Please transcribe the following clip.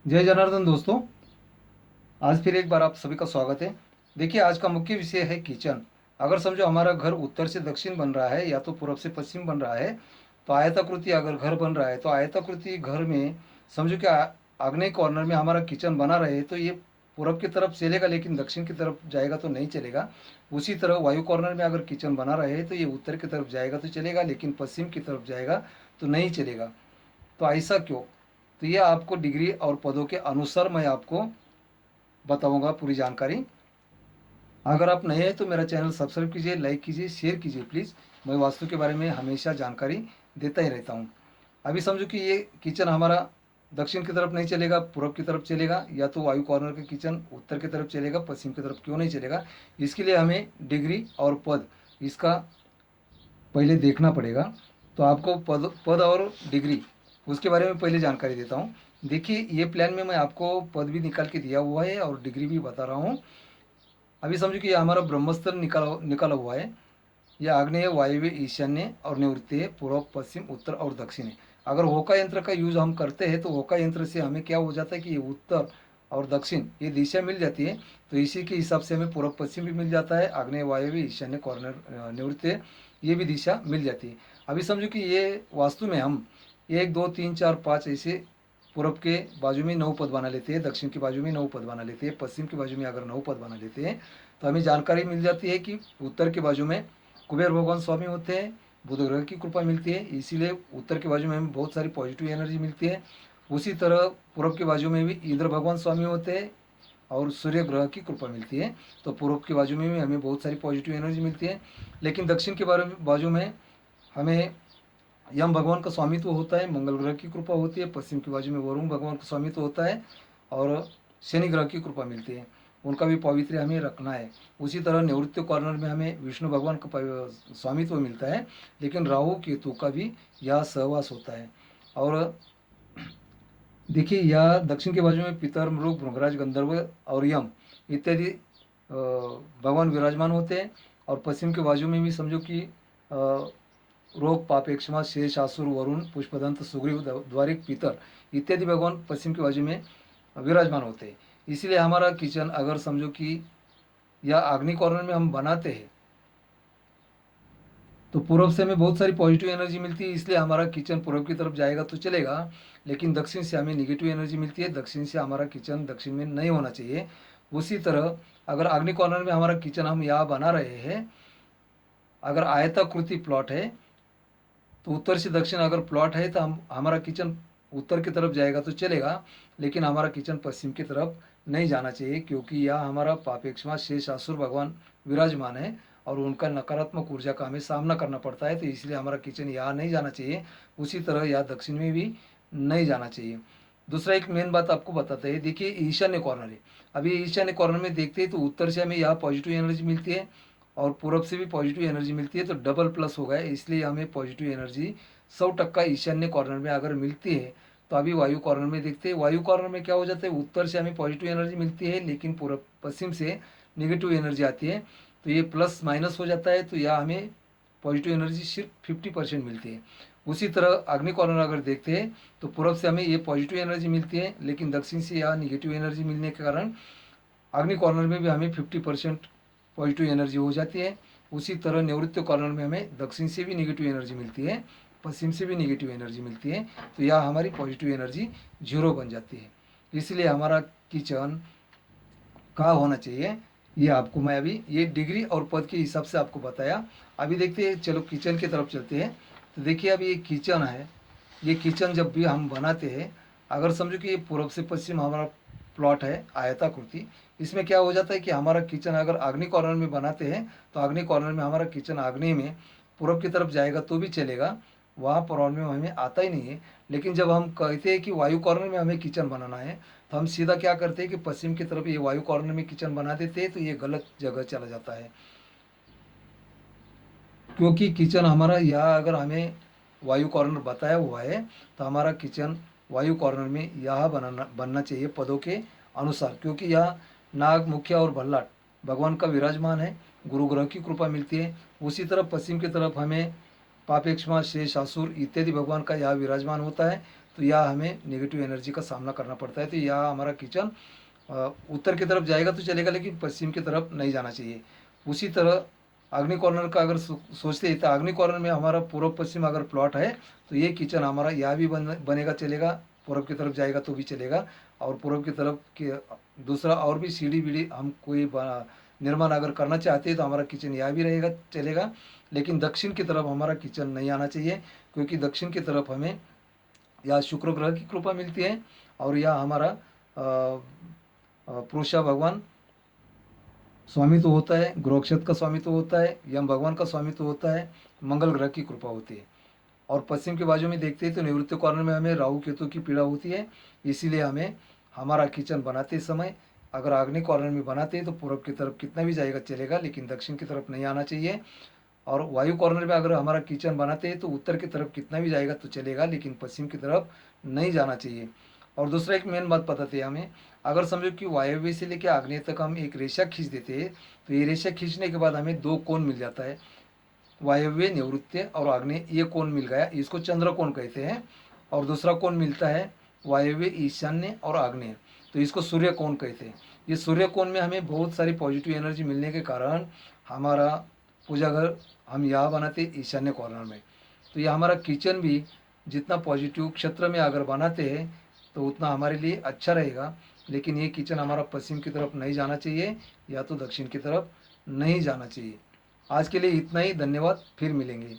जय जनार्दन दोस्तों। आज फिर एक बार आप सभी का स्वागत है। देखिए, आज का मुख्य विषय है किचन। अगर समझो हमारा घर उत्तर से दक्षिण बन रहा है या तो पूर्व से पश्चिम बन रहा है, तो आयताकृति अगर घर बन रहा है तो आयताकृति घर में समझो कि आग्नेय कॉर्नर में हमारा किचन बना रहे तो ये पूर्व की तरफ चलेगा, लेकिन दक्षिण की तरफ जाएगा तो नहीं चलेगा। उसी तरह वायु कॉर्नर में अगर किचन बना रहे तो ये उत्तर की तरफ जाएगा तो चलेगा, लेकिन पश्चिम की तरफ जाएगा तो नहीं चलेगा। तो ऐसा क्यों? तो ये आपको डिग्री और पदों के अनुसार मैं आपको बताऊंगा पूरी जानकारी। अगर आप नए हैं तो मेरा चैनल सब्सक्राइब कीजिए, लाइक कीजिए, शेयर कीजिए प्लीज़। मैं वास्तु के बारे में हमेशा जानकारी देता ही रहता हूँ। अभी समझो कि ये किचन हमारा दक्षिण की तरफ नहीं चलेगा, पूर्व की तरफ चलेगा, या तो वायु कॉर्नर का किचन उत्तर की तरफ चलेगा, पश्चिम की तरफ क्यों नहीं चलेगा? इसके लिए हमें डिग्री और पद इसका पहले देखना पड़ेगा। तो आपको पद पद और डिग्री उसके बारे में पहले जानकारी देता हूँ। देखिए, ये प्लान में मैं आपको पद भी निकाल के दिया हुआ है और डिग्री भी बता रहा हूँ। अभी समझो कि ये हमारा ब्रह्मस्त्र निकाला निकाला हुआ है। यह आग्नेय, वायव्य, ईशान्य और निवृत्तीय, पूर्व, पश्चिम, उत्तर और दक्षिण है। अगर होका यंत्र का यूज हम करते हैं तो होका यंत्र से हमें क्या हो जाता है कि ये उत्तर और दक्षिण ये दिशा मिल जाती है। तो इसी के हिसाब से हमें पूर्व पश्चिम भी मिल जाता है, आग्नेय, वायव्य, ईशान्य, कॉर्नर, निवृत्तीय ये भी दिशा मिल जाती है। अभी समझो कि ये वास्तु में हम 1 2 3 4 5 ऐसे पूर्व के बाजू में 9 पद बना लेते हैं, दक्षिण की बाजू में 9 पद बना लेते हैं, पश्चिम की बाजू में अगर 9 पद बना लेते हैं तो हमें जानकारी मिल जाती है कि उत्तर के बाजू में कुबेर भगवान स्वामी होते हैं, बुध ग्रह की कृपा मिलती है, इसीलिए उत्तर के बाजू में हमें बहुत सारी पॉजिटिव एनर्जी मिलती है। उसी तरह पूर्व के बाजू में भी इंद्र भगवान स्वामी होते हैं और सूर्य ग्रह की कृपा मिलती है। तो पूर्व के बाजू में भी हमें बहुत सारी पॉजिटिव एनर्जी मिलती है। लेकिन दक्षिण के बाजू में हमें यम भगवान का स्वामित्व होता है, मंगल ग्रह की कृपा होती है, पश्चिम की बाजू में वरुण भगवान का स्वामित्व होता है और शनि ग्रह की कृपा मिलती है। उनका भी पवित्र हमें रखना है। उसी तरह निवृत्ति कॉर्नर में हमें विष्णु भगवान का स्वामित्व मिलता है, लेकिन राहु केतु का भी यह सहवास होता है। और देखिए, यह दक्षिण के बाजू में पितर, मृग, भृंगराज, गंधर्व और यम इत्यादि भगवान विराजमान होते हैं। और पश्चिम के बाजू में भी समझो कि रोग, पाप, एक्ष्मा, शेष, आसुर, वरुण, पुष्पदंत, सुग्रीव, द्वारिक, पितर इत्यादि भगवान पश्चिम के बाजू में विराजमान होते हैं। इसलिए हमारा किचन अगर समझो कि या अग्नि कॉर्नर में हम बनाते हैं तो पूर्व से हमें बहुत सारी पॉजिटिव एनर्जी मिलती है, इसलिए हमारा किचन पूर्व की तरफ जाएगा तो चलेगा। लेकिन दक्षिण से हमें निगेटिव एनर्जी मिलती है, दक्षिण से हमारा किचन दक्षिण में नहीं होना चाहिए। उसी तरह अगर अग्नि कॉर्नर में हमारा किचन हम यहाँ बना रहे हैं, अगर आयताकृति प्लॉट है तो उत्तर से दक्षिण अगर प्लॉट है तो हमारा किचन उत्तर की तरफ जाएगा तो चलेगा, लेकिन हमारा किचन पश्चिम की तरफ नहीं जाना चाहिए, क्योंकि यह हमारा पापेक्षमा शेष आसुर भगवान विराजमान है और उनका नकारात्मक ऊर्जा का हमें सामना करना पड़ता है। तो इसलिए हमारा किचन यहाँ नहीं जाना चाहिए। उसी तरह यहाँ दक्षिण में भी नहीं जाना चाहिए। दूसरा एक मेन बात आपको बताते हैं। देखिए, ईशान्य कॉर्नर है। अभी ईशान्य कॉर्नर में देखते हैं तो उत्तर से हमें यहाँ पॉजिटिव एनर्जी मिलती है और पूरब से भी पॉजिटिव एनर्जी मिलती है, तो डबल प्लस हो गया। इसलिए हमें पॉजिटिव एनर्जी 100% ईशान्य कॉर्नर में अगर मिलती है। तो अभी वायु कॉर्नर में देखते हैं, वायु कॉर्नर में क्या हो जाता है, उत्तर से हमें पॉजिटिव एनर्जी मिलती है लेकिन पूरब पश्चिम से निगेटिव एनर्जी आती है। तो ये प्लस माइनस हो जाता है, तो यह हमें पॉजिटिव एनर्जी सिर्फ 50% मिलती है। उसी तरह अग्नि कॉर्नर अगर देखते हैं तो पूरब से हमें ये पॉजिटिव एनर्जी मिलती है, लेकिन दक्षिण से यहाँ निगेटिव एनर्जी मिलने के कारण अग्नि कॉर्नर में भी हमें 50% पॉजिटिव एनर्जी हो जाती है। उसी तरह निवृत्ति कॉर्नर में हमें दक्षिण से भी निगेटिव एनर्जी मिलती है, पश्चिम से भी निगेटिव एनर्जी मिलती है। तो यह हमारी पॉजिटिव एनर्जी जीरो बन जाती है। इसलिए हमारा किचन कहाँ होना चाहिए, ये आपको मैं अभी ये डिग्री और पद के हिसाब से आपको बताया। अभी देखते हैं, चलो किचन की तरफ चलते हैं। तो देखिए, अभी ये किचन है। ये किचन जब भी हम बनाते हैं, अगर समझो कि ये पूर्व से पश्चिम हमारा प्लॉट है आयताकृति, इसमें क्या हो जाता है कि हमारा किचन अगर आग्नेय कॉर्नर में बनाते हैं तो आग्नेय कॉर्नर में हमारा किचन आग्नेय में पूर्व की तरफ जाएगा तो भी चलेगा, वहाँ प्रॉब्लम हमें आता ही नहीं है। लेकिन जब हम कहते हैं कि वायु कॉर्नर में हमें किचन बनाना है तो हम सीधा क्या करते हैं कि पश्चिम की तरफ ये वायु कॉर्नर में किचन बना देते हैं, तो ये गलत जगह चला जाता है। क्योंकि किचन हमारा यहाँ अगर हमें वायु कॉर्नर बताया हुआ है तो हमारा किचन वायु कॉर्नर में यह बनना चाहिए पदों के अनुसार, क्योंकि यह नाग, मुखिया और भल्लाट भगवान का विराजमान है, गुरु ग्रह की कृपा मिलती है। उसी तरफ पश्चिम की तरफ हमें पापेक्षमा, शेष, असुर इत्यादि भगवान का यहाँ विराजमान होता है। तो यह हमें नेगेटिव एनर्जी का सामना करना पड़ता है। तो यह हमारा किचन उत्तर की तरफ जाएगा तो चलेगा, लेकिन पश्चिम की तरफ नहीं जाना चाहिए। उसी तरह अग्नि कॉर्नर का अगर सोचते हैं तो अग्नि कॉर्नर में हमारा पूर्व पश्चिम अगर प्लॉट है तो ये किचन हमारा यहाँ भी बनेगा, चलेगा, पूर्व की तरफ जाएगा तो भी चलेगा। और पूर्व की तरफ के दूसरा और भी सीढ़ी बीढ़ी हम कोई निर्माण अगर करना चाहते हैं तो हमारा किचन यहाँ भी रहेगा, चलेगा। लेकिन दक्षिण की तरफ हमारा किचन नहीं आना चाहिए, क्योंकि दक्षिण की तरफ हमें या शुक्र ग्रह की कृपा मिलती है, और या हमारा पुरुषा भगवान स्वामित्व होता है, गृहक्षेत्र का स्वामित्व होता है, यम भगवान का स्वामित्व होता है, मंगल ग्रह की कृपा होती है। और पश्चिम के बाजू में देखते हैं तो निवृत्ति कॉर्नर में हमें राहु केतु की पीड़ा होती है। इसीलिए हमें हमारा किचन बनाते समय अगर आग्नेय कॉर्नर में बनाते हैं तो पूर्व की तरफ कितना भी जाएगा चलेगा, लेकिन दक्षिण की तरफ नहीं आना चाहिए। और वायु कॉर्नर में अगर हमारा किचन बनाते हैं तो उत्तर की तरफ कितना भी जाएगा तो चलेगा, लेकिन पश्चिम की तरफ नहीं जाना चाहिए। और दूसरा एक मेन बात बताते हैं हमें, अगर समझो कि वायव्य से लेकर आग्नेय तक हम एक रेशा खींच देते हैं तो ये रेशा खींचने के बाद हमें दो कोण मिल जाता है, वायव्य, निवृत्ति और आग्नेय, ये कोण मिल गया, इसको चंद्र कोण कहते हैं। और दूसरा कोण मिलता है वायव्य, ईशान्य और आग्नेय, तो इसको सूर्य कोण कहते हैं। ये सूर्य कोण में हमें बहुत सारी पॉजिटिव एनर्जी मिलने के कारण हमारा पूजा घर हम यहाँ बनाते हैं ईशान्य कॉर्नर में। तो ये हमारा किचन भी जितना पॉजिटिव क्षेत्र में अगर बनाते हैं तो उतना हमारे लिए अच्छा रहेगा। लेकिन ये किचन हमारा पश्चिम की तरफ नहीं जाना चाहिए या तो दक्षिण की तरफ नहीं जाना चाहिए। आज के लिए इतना ही, धन्यवाद, फिर मिलेंगे।